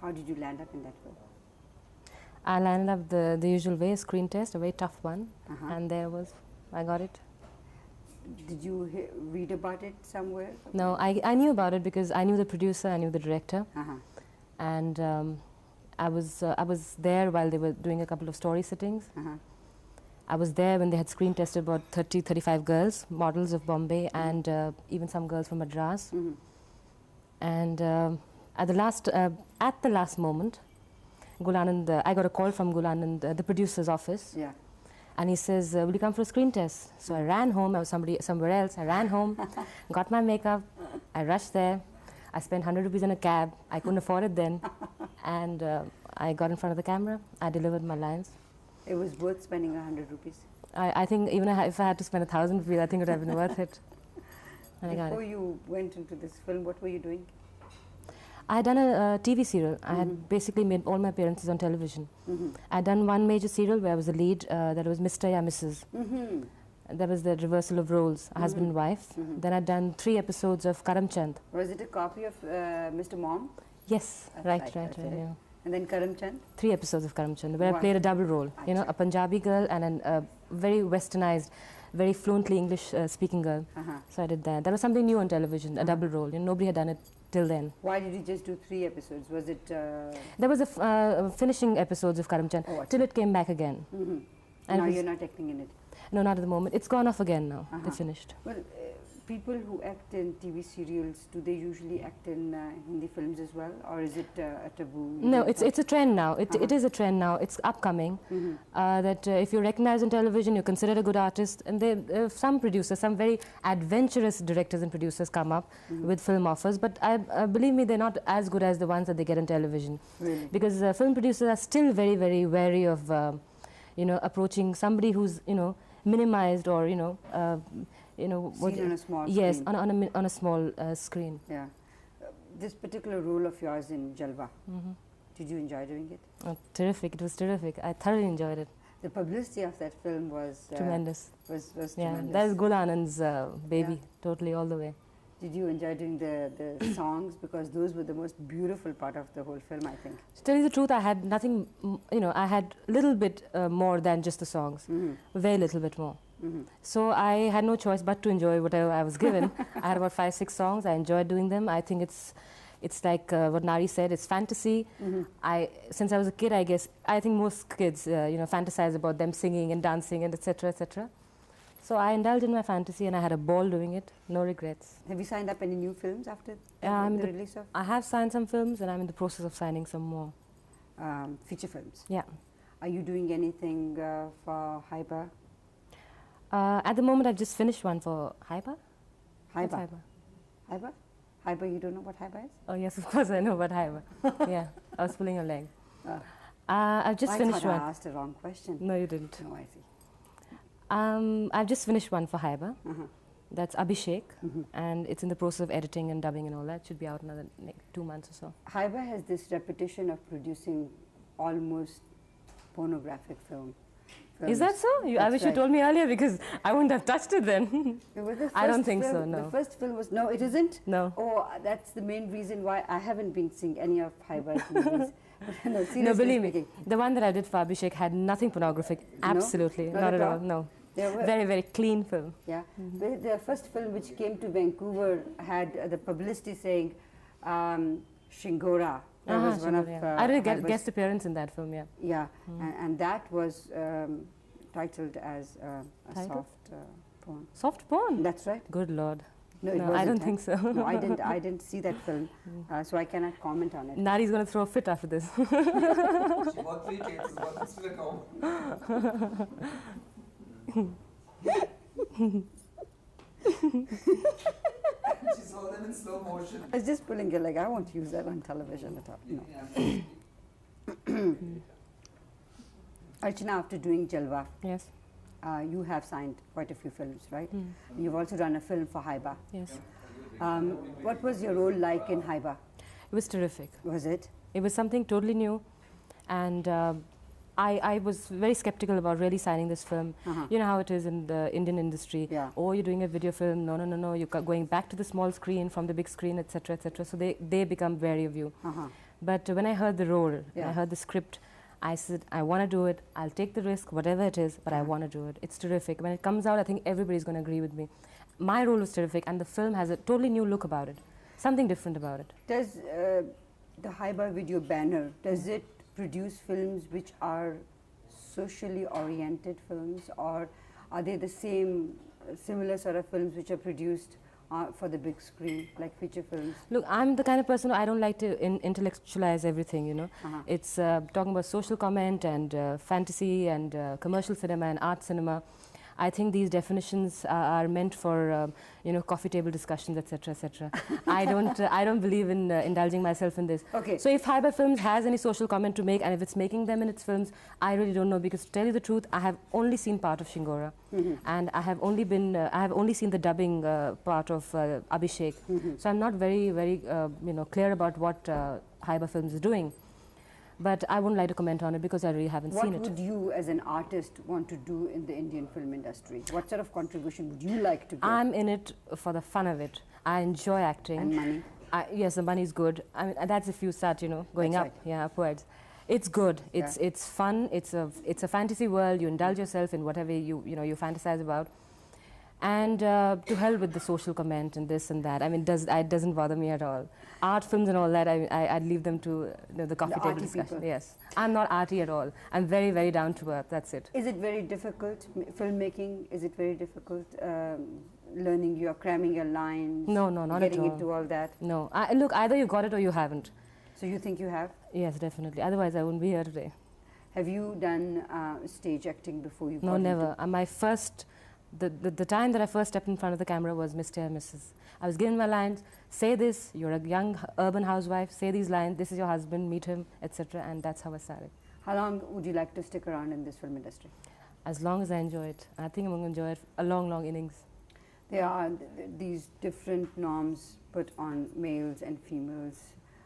How did you land up in that film? I landed up the usual way, screen test, a very tough one, and I got it. Did you read about it somewhere? No, I knew about it because I knew the producer, I knew the director, and I was there while they were doing a couple of story sittings. I was there when they had screen tested about 35 girls, models of Bombay, and even some girls from Madras. And at the last moment, Gulanand, I got a call from Gulanand, the producer's office. Yeah. And he says, will you come for a screen test? So I ran home. I was somewhere else. I ran home, got my makeup. I rushed there. I spent 100 rupees in a cab. I couldn't afford it then. And I got in front of the camera. I delivered my lines. It was worth spending 100 rupees. I think even if I had to spend 1,000 rupees, I think it would have been worth it. Before you went into this film, what were you doing? I had done a TV serial. I had basically made all my appearances on television. I had done one major serial where I was the lead, that was Mr. Ya Mrs. That was the reversal of roles, husband and wife. Then I'd done 3 episodes of Karamchand. Was it a copy of Mr. Mom? Yes, right, yeah. And then Karamchand? 3 episodes of Karamchand, where I played a double role. You know, a Punjabi girl and a very westernized, very fluently English speaking girl. So I did that. That was something new on television, a double role. You know, nobody had done it till then. Why did you just do 3 episodes? Was it... There was a finishing episodes of Karamchand till it came back again. And now you're not acting in it? No, not at the moment. It's gone off again now. They finished. Well, people who act in TV serials, do they usually act in Hindi films as well, or is it a taboo? No, it's a trend now. It is a trend now. It's upcoming. That if you're recognized on television, you're considered a good artist. And some producers, some very adventurous directors and producers come up with film offers. But believe me, they're not as good as the ones that they get on television. Really? Because film producers are still very, very wary of, you know, approaching somebody who's, you know, minimized or, you know, seen on a small screen. Yes, on a small screen. Yeah. This particular role of yours in Jalwa, did you enjoy doing it? Oh, terrific! It was terrific. I thoroughly enjoyed it. The publicity of that film was tremendous. Was yeah, tremendous. That is Gulanand's baby, totally all the way. Did you enjoy doing the songs? Because those were the most beautiful part of the whole film, I think. To tell you the truth, I had nothing, you know, I had a little bit more than just the songs, very little bit more. So I had no choice but to enjoy whatever I was given. I had about 5-6 songs. I enjoyed doing them. I think it's like what Nari said. It's fantasy. Since I was a kid, I guess I think most kids, you know, fantasize about them singing and dancing and etc. etc. So I indulged in my fantasy and I had a ball doing it. No regrets. Have you signed up any new films after the release of? I have signed some films and I'm in the process of signing some more. Feature films. Yeah. Are you doing anything for Haiba? At the moment, I've just finished one for Haiba. Haiba? Haiba? Haiba, you don't know what Haiba is? Oh yes, of course I know what Haiba. Yeah, I was pulling your leg. I've just finished one. I asked a wrong question. No, you didn't. No, I see. I've just finished one for Haiba. That's Abhishek, and it's in the process of editing and dubbing and all that. Should be out another 2 months or so. Haiba has this reputation of producing almost pornographic films. Is that so? I wish you told me earlier because I wouldn't have touched it then. I don't think so, no. The first film was, no, it isn't? No. Oh, that's the main reason why I haven't been seeing any of Haiba's movies. No, seriously no, believe speaking. me, the one that I did for Abhishek had nothing pornographic. Absolutely, no? Not at all, no. Very, very clean film. Yeah. The first film which came to Vancouver had the publicity saying Shingora. That was one of, I did a guest appearance in that film, yeah. Yeah, and that was titled as a soft porn. Soft porn? That's right. Good Lord. No, I don't think so. No, I didn't see that film, so I cannot comment on it. Nari's going to throw a fit after this. She bought 3 tickets, but it's still a count. She saw them in slow motion. I was just pulling your leg. I won't use that on television at all. No. Archana, after doing Jalwa, yes, you have signed quite a few films, right? You've also done a film for Haiba. Yes. What was your role like in Haiba? It was terrific. Was it? It was something totally new, and I was very skeptical about really signing this film. You know how it is in the Indian industry. Yeah. Oh, you're doing a video film. No. You're going back to the small screen from the big screen, etc., etc. So they become wary of you. But when I heard the role, Yeah. I heard the script, I said, I want to do it. I'll take the risk, whatever it is, but I want to do it. It's terrific. When it comes out, I think everybody's going to agree with me. My role was terrific, and the film has a totally new look about it, something different about it. Does the Haiba Video banner, does it produce films which are socially oriented films, or are they the same, similar sort of films which are produced for the big screen, like feature films? Look, I'm the kind of person, I don't like to intellectualize everything, you know. It's talking about social comment and fantasy and commercial cinema and art cinema. I think these definitions are meant for, you know, coffee table discussions, etc., etc. I don't believe in indulging myself in this. Okay. So if Haiba Films has any social comment to make, and if it's making them in its films, I really don't know, because to tell you the truth, I have only seen part of Shingora, and I have only seen the dubbing part of Abhishek. So I'm not very, you know, clear about what Haiba Films is doing. But I wouldn't like to comment on it because I really haven't seen it. What would you as an artist want to do in the Indian film industry? What sort of contribution would you like to give? I'm in it for the fun of it. I enjoy acting. And money? Yes, the money is good. I mean, that's if you start, you know, going That's up, right. yeah, upwards. It's good. It's fun. It's a fantasy world. You indulge yourself in whatever you know you fantasize about. And to hell with the social comment and this and that. I mean, it doesn't bother me at all. Art films and all that, I'd leave them to the coffee table arty discussion. people. Yes, I'm not arty at all. I'm very, very down to earth. That's it. Is it very difficult, filmmaking? Is it very difficult learning, you're cramming your lines? No, not at getting all. into all that? No, look, either you got it or you haven't. So you think you have? Yes, definitely. Otherwise, I wouldn't be here today. Have you done stage acting before you No, got never. My first, the time that I first stepped in front of the camera was Mr. and Mrs. I was given my lines, say this, you're a young urban housewife, say these lines, this is your husband, meet him, etc. And that's how I started. How long would you like to stick around in this film industry? As long as I enjoy it. I think I'm going to enjoy it a long, long innings. There are these different norms put on males and females.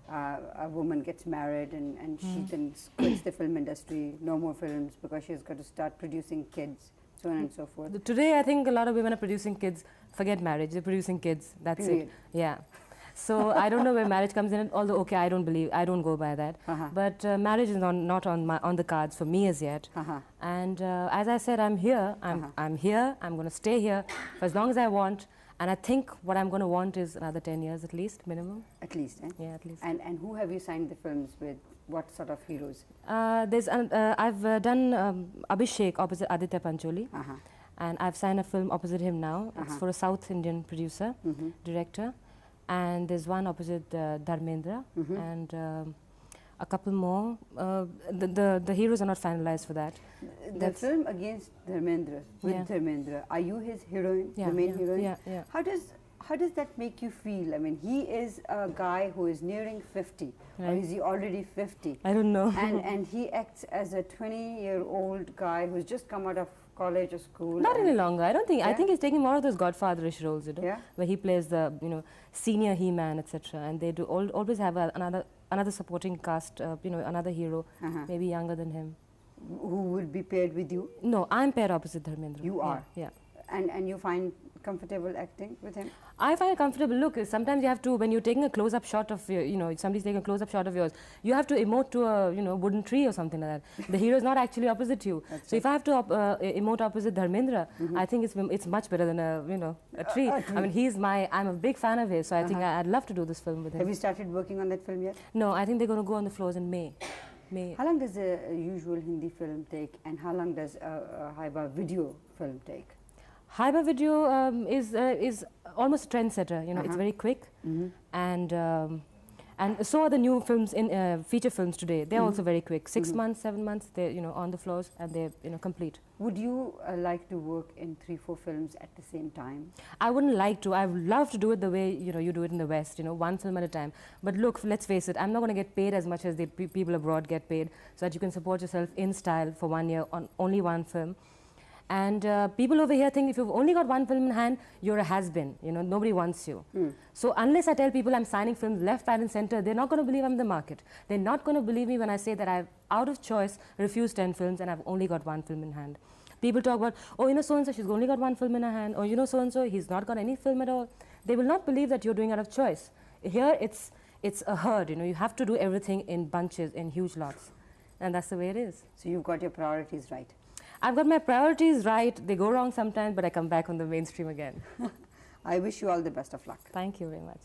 A woman gets married and she then quits the film industry, no more films because she's got to start producing kids, so on and so forth. Today, I think a lot of women are producing kids. Forget marriage, they're producing kids. That's Period. it. Yeah. So I don't know where marriage comes in. Although, okay, I don't go by that. But marriage is not on the cards for me as yet. And as I said, I'm here. I'm here. I'm going to stay here for as long as I want. And I think what I'm going to want is another 10 years at least, minimum. At least, eh? Yeah, at least. And who have you signed the films with? What sort of heroes? I've done Abhishek opposite Aditya Pancholi. And I've signed a film opposite him now. It's for a South Indian producer, director. And there's one opposite Dharmendra and a couple more. The heroes are not finalized for that. The film against Dharmendra, with Dharmendra, are you his heroine, the main heroine? Yeah. How does that make you feel? I mean, he is a guy who is nearing 50, or Right. is he already 50? I don't know. And he acts as a 20-year-old guy who's just come out of college or school. Not and any longer. I don't think. I Yeah? think he's taking more of those Godfatherish roles, you know, Yeah? where he plays the senior He-Man, etc. And they do always have another supporting cast, another hero, maybe younger than him. Who will be paired with you? No, I'm paired opposite Dharmendra. You Yeah, are? Yeah. And you find comfortable acting with him? I find it comfortable. Look, sometimes you have to, when you're taking a close-up shot of, somebody's taking a close-up shot of yours, you have to emote to a, wooden tree or something like that. The hero is not actually opposite you. So if I have to emote opposite Dharmendra, I think it's much better than a tree. I mean, I'm a big fan of his, so I think I'd love to do this film with him. Have you started working on that film yet? No, I think they're going to go on the floors in May. How long does a usual Hindi film take, and how long does a Haiba video film take? Haiba video is almost a trendsetter. It's very quick, and so are the new films in feature films today. They're also very quick. 6 months, 7 months, they're on the floors and they're complete. Would you like to work in 3-4 films at the same time? I wouldn't like to. I would love to do it the way you do it in the West. One film at a time. But look, let's face it. I'm not going to get paid as much as the people abroad get paid, so that you can support yourself in style for 1 year on only one film. And people over here think if you've only got one film in hand, you're a has-been. Nobody wants you. So unless I tell people I'm signing films left, right, and center, they're not going to believe I'm in the market. They're not going to believe me when I say that I've, out of choice, refused 10 films and I've only got one film in hand. People talk about, oh, so-and-so, she's only got one film in her hand. Or, so-and-so, he's not got any film at all. They will not believe that you're doing out of choice. Here, it's a herd, you know, you have to do everything in bunches, in huge lots. And that's the way it is. So you've got your priorities right. I've got my priorities right. They go wrong sometimes, but I come back on the mainstream again. I wish you all the best of luck. Thank you very much.